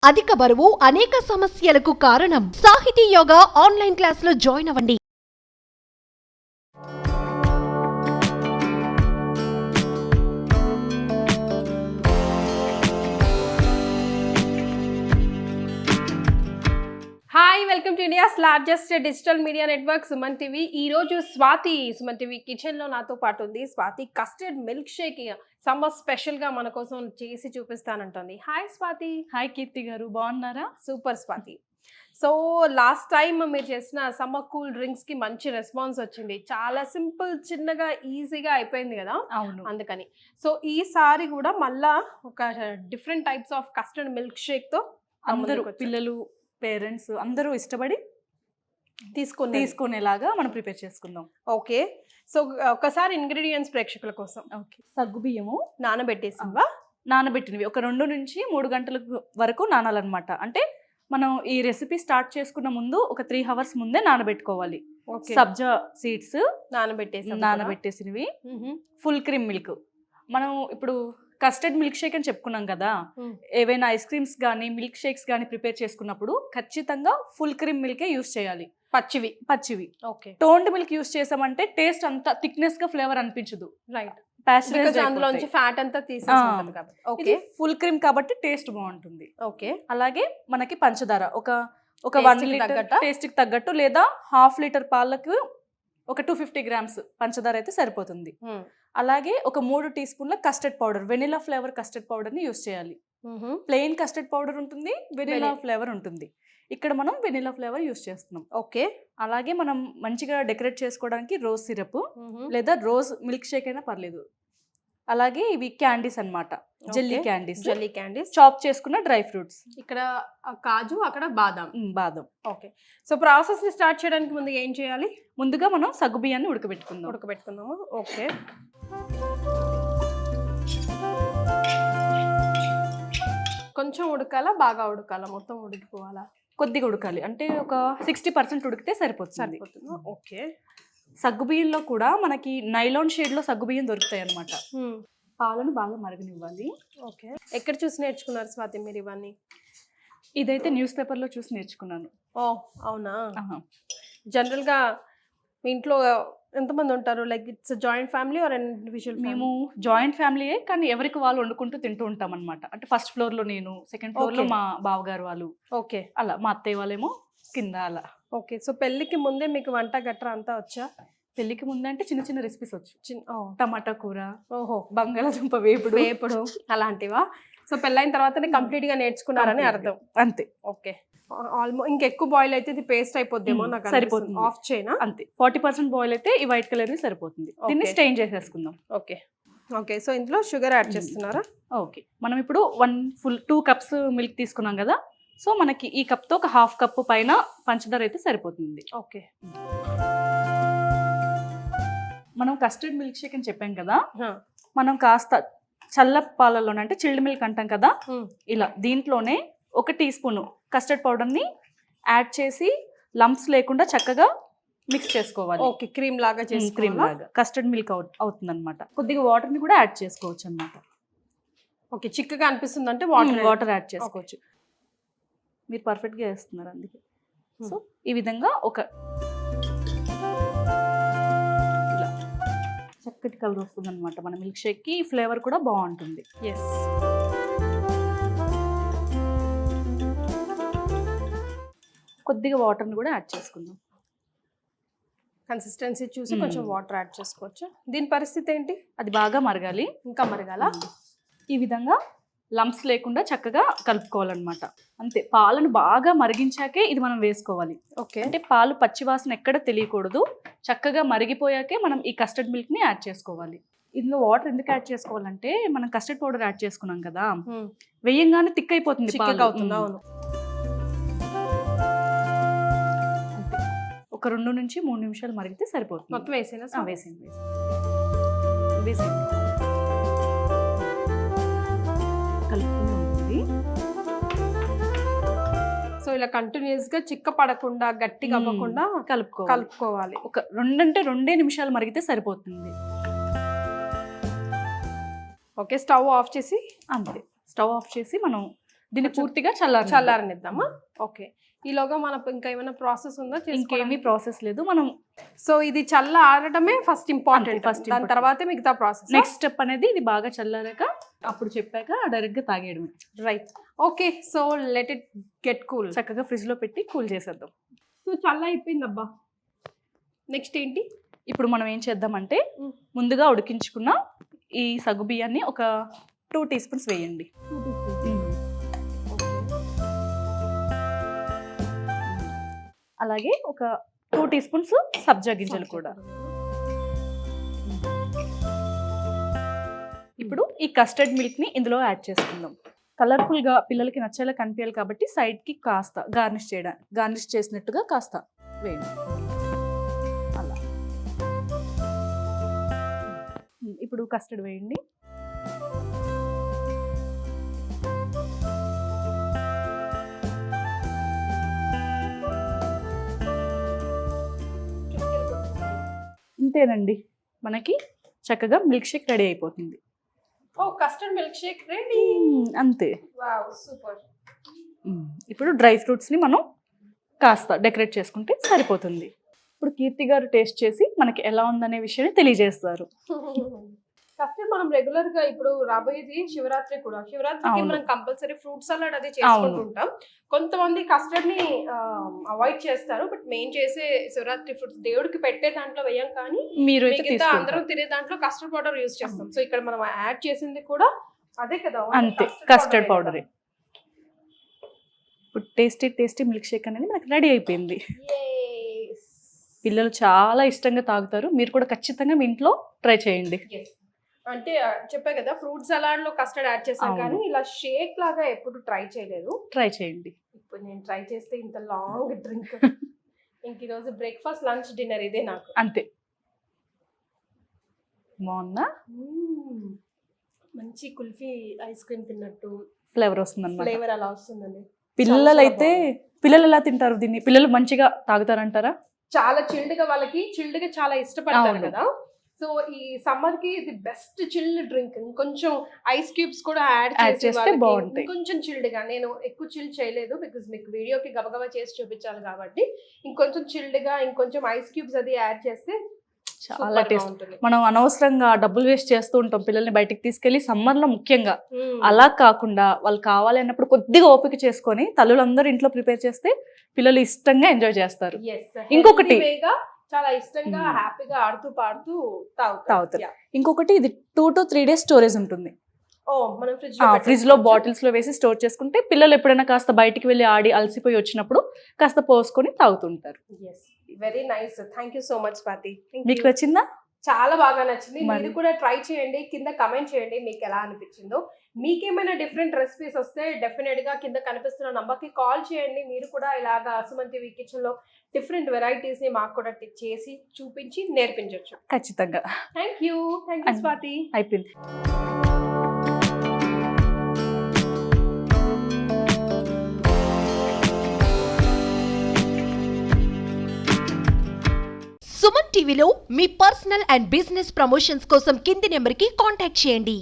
అధిక బరువు అనేక సమస్యలకు కారణం. సాహితీ యోగా ఆన్లైన్ క్లాసులో జాయిన్ అవ్వండి. Hi, welcome to India's largest digital media network Suman TV. ఈ రోజు స్వాతి సుమన్ టీవీ కిచెన్ లో నాతో పాటు ఉంది. Swathi custard milk shake summer special గా మన కోసం చేసి చూపిస్తానంటుంది. హాయ్ స్వాతి. హాయ్ కీర్తి గారు, బాగున్నారా? Super Swathi. So last time మీరు చేసిన సమ్మర్ కూల్ డ్రింక్స్ కి మంచి రెస్పాన్స్ వచ్చింది. చాలా సింపుల్, చిన్నగా, ఈజీగా అయిపోయింది కదా. అవును, అందుకని సో ఈసారి కూడా మళ్ళా ఒక different types of custard milk shake తో అందరూ పిల్లలు, పేరెంట్స్ అందరూ ఇష్టపడి తీసుకునేలాగా మనం ప్రిపేర్ చేసుకుందాం. ఓకే, సో ఒకసారి ఇంగ్రీడియంట్స్ ప్రేక్షకుల కోసం. ఓకే, సగ్గు బియ్యము నానబెట్టేసివా? నానబెట్టినవి ఒక 2 నుంచి 3 గంటల వరకు నానాలన్నమాట. అంటే మనం ఈ రెసిపీ స్టార్ట్ చేసుకున్న ముందు ఒక 3 hours ముందే నానబెట్టుకోవాలి. సబ్జా సీడ్స్ నానబెట్టేసినవి, ఫుల్ క్రీమ్ మిల్క్. మనం ఇప్పుడు కస్టర్డ్ మిల్క్ షేక్ అని చెప్పుకున్నాం కదా, ఏవైనా ఐస్ క్రీమ్స్ కానీ మిల్క్ షేక్స్ కానీ ప్రిపేర్ చేసుకున్నప్పుడు ఖచ్చితంగా ఫుల్ క్రీమ్ మిల్కే యూస్ చేయాలి. పచ్చివి. ఓకే, టోన్డ్ మిల్క్ యూస్ చేసామంటే టేస్ట్ అంత థిక్నెస్ గా ఫ్లేవర్ అనిపించదు. రైట్, అందులోంచి ఫ్యాట్ అంతా తీసేసుకుంటుంది కాబట్టి. ఓకే, ఫుల్ క్రీమ్ కాబట్టి టేస్ట్ బాగుంటుంది. ఓకే, అలాగే మనకి పంచదార ఒక 1 లీటర్ టేస్ట్ కి తగ్గట్టు, లేదా ½ లీటర్ పాలకు ఒక 250 grams పంచదార అయితే సరిపోతుంది. అలాగే ఒక 3 teaspoons custard powder, vanilla flavour custard powder ని యూస్ చేయాలి. ప్లెయిన్ కస్టర్డ్ పౌడర్ ఉంటుంది, వెనిలా ఫ్లేవర్ ఉంటుంది. ఇక్కడ మనం వెనిలా ఫ్లేవర్ యూస్ చేస్తున్నాం. ఓకే, అలాగే మనం మంచిగా డెకరేట్ చేసుకోవడానికి రోజ్ సిరప్ లేదా రోజ్ మిల్క్ షేక్ అయినా పర్లేదు. అలాగే ఇవి క్యాండీస్ అన్నమాట, జెల్లీ క్యాండీస్, చాప్ చేసుకున్న డ్రై ఫ్రూట్స్. ఇక్కడ కాజు, అక్కడ బాదం. ఓకే, సో ప్రాసెస్ ని స్టార్ట్ చేయడానికి ముందు ఏం చేయాలి? ముందుగా మనం సగ్గు బియ్యాన్ని ఉడకబెట్టుకుందాము. ఓకే, కొంచెం ఉడకాలా, బాగా ఉడకాలా, మొత్తం ఉడికిపోవాలా? కొద్దిగా ఉడకాలి, అంటే ఒక 60% ఉడికితే సరిపోతుంది. ఓకే, సగ్గుబియ్యంలో కూడా మనకి నైలాన్ షేడ్ లో సగ్గుబియ్యం దొరుకుతాయి అన్నమాట. పాలను బాగా మరగనివ్వాలి. ఓకే, ఎక్కడ చూసి నేర్చుకున్నారు స్వాతి మీరు ఇవన్నీ? ఇదైతే న్యూస్ పేపర్ లో చూసి నేర్చుకున్నాను. ఓ అవునా? జనరల్ గా మీ ఇంట్లో ఎంతమంది ఉంటారు? Like it's joint family or individual? మేము జాయింట్ ఫ్యామిలీయే, కానీ ఎవరికి వాళ్ళు వండుకుంటూ తింటూ ఉంటాం అనమాట. అంటే ఫస్ట్ ఫ్లోర్ లో నేను, సెకండ్ ఫ్లోర్ లో మా బావగారు వాళ్ళు, ఓకే, అలా మా అత్తయ్య వాళ్ళేమో కింద అలా. ఓకే, సో పెళ్లికి ముందే మీకు వంట గట్రా అంతా వచ్చా? పెళ్లికి ముందే అంటే చిన్న చిన్న రెసిపీస్ వచ్చు. టమాటా కూర, బంగాళాదుంప వేపుడు అలాంటివా? సో పెళ్ళైన తర్వాతనే కంప్లీట్ గా నేర్చుకున్నారని అర్థం. అంతే. ఓకే, ఆల్మోస్ట్ ఇంకెక్కువ బాయిల్ అయితే ఇది పేస్ట్ అయిపోద్దేమో, నాకు సరిపోతుంది. ఆఫ్ చేయనా? అంతే, 40% బాయిల్ అయితే ఈ వైట్ కలర్ సరిపోతుంది. దీన్ని స్టెయిన్ చేసేసుకుందాం. ఓకే, సో ఇందులో షుగర్ యాడ్ చేస్తున్నారా? ఓకే, మనం ఇప్పుడు 2 cups మిల్క్ తీసుకున్నాం కదా, సో మనకి ఈ కప్తో ఒక ½ cup పైన పంచదార అయితే సరిపోతుంది. ఓకే, మనం కస్టర్డ్ మిల్క్ షేక్ అని చెప్పాం కదా, మనం కాస్త చల్ల పాలల్లోనే, అంటే చిల్డ్ మిల్క్ అంటాం కదా, ఇలా దీంట్లోనే 1 teaspoon కస్టర్డ్ పౌడర్ని యాడ్ చేసి లంప్స్ లేకుండా చక్కగా మిక్స్ చేసుకోవాలి. ఓకే, క్రీమ్ లాగా కస్టర్డ్ మిల్క్ అవుతుంది అనమాట. కొద్దిగా వాటర్ని కూడా యాడ్ చేసుకోవచ్చు అనమాట. ఓకే, చిక్కగా అనిపిస్తుంది అంటే వాటర్ యాడ్ చేసుకోవచ్చు. మీరు పర్ఫెక్ట్గా వేస్తున్నారు అందుకే. సో ఈ విధంగా ఒక ఇలా చక్కటి కలర్ వస్తుంది అనమాట మన మిల్క్ షేక్కి. ఫ్లేవర్ కూడా బాగుంటుంది. ఎస్, కొద్దిగా వాటర్ని కూడా యాడ్ చేసుకుందాం. కన్సిస్టెన్సీ చూసి కొంచెం వాటర్ యాడ్ చేసుకోవచ్చు. దీని పరిస్థితి ఏంటి? అది బాగా మరగాలి, ఇంకా మరగాల. ఈ విధంగా లంప్స్ లేకుండా చక్కగా కలుపుకోవాలన్నమాట. అంతే, పాలను బాగా మరిగించాకే ఇది మనం వేసుకోవాలి. ఓకే, అంటే పాలు పచ్చివాసన ఎక్కడ తెలియకూడదు. చక్కగా మరిగిపోయాకే మనం ఈ కస్టర్డ్ మిల్క్ని యాడ్ చేసుకోవాలి. ఇందులో వాటర్ ఎందుకు యాడ్ చేసుకోవాలంటే, మనం కస్టర్డ్ పౌడర్ యాడ్ చేసుకున్నాం కదా, వేయంగానే థిక్ అయిపోతుంది. అవును, ఒక 2 నుంచి 3 నిమిషాలు మరిగితే సరిపోతుంది. మొత్తం వేసేనా? వేసేయండి. కలుపుకుంటుంది. సో ఇలా కంటిన్యూస్ గా చిక్క పడకుండా, గట్టిగా అవ్వకుండా కలుపుకోవాలి. ఒక 2 అంటే 2 నిమిషాలు మరిగితే సరిపోతుంది. ఓకే, స్టవ్ ఆఫ్ చేసి అంతే, స్టవ్ ఆఫ్ చేసి మనం దీన్ని పూర్తిగా చల్లారనిద్దామా. ఓకే, ఈలోగా మనకు ఇంకా ఏమైనా ప్రాసెస్ ఉందా? ఇంకేమీ ప్రాసెస్ లేదు. మనం సో ఇది చల్ల ఆడటమే ఫస్ట్ ఇంపార్టెంట్, దాని తర్వాతే మిగతా ప్రాసెస్. నెక్స్ట్ స్టెప్ అనేది ఇది బాగా చల్లారాక అప్పుడు చెప్పాక డైరెక్ట్ గా తాగేయడమే. Right, okay. So let it get cool. చక్కగా ఫ్రిడ్జ్ లో పెట్టి కూల్ చేసేద్దాం. సో చల్ల అయిపోయింది అబ్బా. నెక్స్ట్ ఏంటి? ఇప్పుడు మనం ఏం చేద్దామంటే ముందుగా ఉడికించుకున్న ఈ సగ్గు బియ్యాన్ని ఒక 2 టీ స్పూన్స్ వేయండి. అలాగే ఒక 2 టీ స్పూన్స్ సబ్జా గింజలు కూడా. ఇప్పుడు ఈ కస్టర్డ్ మిల్క్ ని ఇందులో యాడ్ చేసుకుందాం. కలర్ఫుల్ గా పిల్లలకి నచ్చేలా కనిపించాలి కాబట్టి సైడ్ కి కాస్త గార్నిష్ చేసినట్టుగా కాస్త వేయండి. అలా ఇప్పుడు కస్టర్డ్ వేయండి. ఇంతేనండి, మనకి చక్కగా మిల్క్ షేక్ రెడీ అయిపోతుంది. ఓ, కస్టర్డ్ మిల్క్ షేక్ రెడీ. అంతే. Wow, super. ఇప్పుడు డ్రై ఫ్రూట్స్ ని మనం కాస్త డెకరేట్ చేసుకుంటే సరిపోతుంది. ఇప్పుడు కీర్తి గారు టేస్ట్ చేసి మనకి ఎలా ఉందనే విషయాన్ని తెలియజేస్తారు. కస్టర్డ్ మనం రెగ్యులర్ గా ఇప్పుడు రాబోయేది శివరాత్రి కూడా. శివరాత్రికి మనం కంపల్సరీ ఫ్రూట్ సలాడ్ అది చేసుకుంటుంటాం. కొంతమంది కస్టర్డ్ ని అవాయిడ్ చేస్తారు, బట్ మేము చేసే శివరాత్రి ఫ్రూట్స్ దేవుడికి పెట్టే దాంట్లో వేయం, కానీ మిగతా అందరం తినే దాంట్లో కస్టర్డ్ పౌడర్ యూజ్ చేస్తాం. సో ఇక్కడ మనం యాడ్ చేసింది కూడా అదే కదా, అంతే, కస్టర్డ్ పౌడరే. ఇప్పుడు టేస్టీ మిల్క్ షేక్ అనేది మనకి రెడీ అయిపోయింది. పిల్లలు చాలా ఇష్టంగా తాగుతారు. మీరు కూడా ఖచ్చితంగా మీ ఇంట్లో ట్రై చేయండి. అంటే చెప్పా కదా, ఫ్రూట్ సలాడ్ లో కస్టర్డ్ యాడ్ చేసాం, కానీ ఇలా షేక్ లాగా ఎప్పుడు ట్రై చేయలేదు. ట్రై చేయండి. ఇప్పుడు నేను ట్రై చేస్తే ఇంత లాంగ్ డ్రింక్. ఇంక ఈరోజు బ్రేక్ఫాస్ట్, లంచ్, డిన్నర్ ఇదే నాకు. అంతే. బాగుందా? మంచి కుల్ఫీ ఐస్ క్రీమ్ తిన్నట్టు ఫ్లేవర్ వస్తుంది. ఫ్లేవర్ అలా వస్తుందండి. పిల్లలు ఎలా తింటారు దీన్ని? పిల్లలు మంచిగా తాగుతారంటారా? చాలా చిల్డ్ గా, వాళ్ళకి చిల్డ్ గా చాలా ఇష్టపడతారు కదా. సో ఈ సమ్మర్ కి ఇది బెస్ట్ చిల్డ్ డ్రింక్. ఇంకొంచెం ఐస్ క్యూబ్స్ కూడా యాడ్ చేస్తే బాగుంటాయి. ఇంకొంచెం చిల్డ్ గా, నేను ఎక్కువ చిల్ చేయలేదు బికాజ్ మీకు వీడియోకి గబగబా చేసి చూపించాలి కాబట్టి, ఇంకొంచెం చిల్డ్ గా ఇంకొంచెం ఐస్ క్యూబ్స్ అది యాడ్ చేస్తే చాలా టేస్ట్. మనం అనవసరంగా డబ్బులు వేస్ట్ చేస్తూ ఉంటాం పిల్లల్ని బయటికి తీసుకెళ్లి సమ్మర్ లో ముఖ్యంగా. అలా కాకుండా వాళ్ళు కావాలి అన్నప్పుడు కొద్దిగా ఓపిక చేసుకొని తల్లులందరూ ఇంట్లో ప్రిపేర్ చేస్తే పిల్లలు ఇష్టంగా ఎంజాయ్ చేస్తారు. ఇంకొకటి చాలా ఇష్టంగా హ్యాపీగా ఆడుతూ పాడుతూ తాగుతారు. ఇంకొకటి ఇది 2 to 3 days స్టోరేజ్ ఉంటుంది. మనం ఫ్రిడ్జ్ లో బాటిల్స్ లో వేసి స్టోర్ చేసుకుంటే పిల్లలు ఎప్పుడైనా కాస్త బయటికి వెళ్ళి ఆడి అలసిపోయి వచ్చినప్పుడు కాస్త పోసుకొని తాగుతుంటారు. Very nice. Thank you so much Swathi. మీకు నచ్చిందా? చాలా బాగా నచ్చింది. మీరు కూడా ట్రై చేయండి, కింద కమెంట్ చేయండి మీకు ఎలా అనిపించిందో. మీకేమైనా డిఫరెంట్ రెసిపీస్ వస్తే డెఫినెట్ గా కింద కనిపిస్తున్న నంబర్కి కాల్ చేయండి. మీరు కూడా ఇలాగా సుమన్ టీవీ కిచెన్ లో డిఫరెంట్ వెరైటీస్ ని మాకు కూడా చేసి చూపించి నేర్పించవచ్చు. ఖచ్చితంగా. Thank you Swathi. అయిపోయింది. సుమన్ టీవీలో మీ పర్సనల్ అండ్ బిజినెస్ ప్రమోషన్స్ కోసం కింది నెంబర్కి కాంటాక్ట్ చేయండి.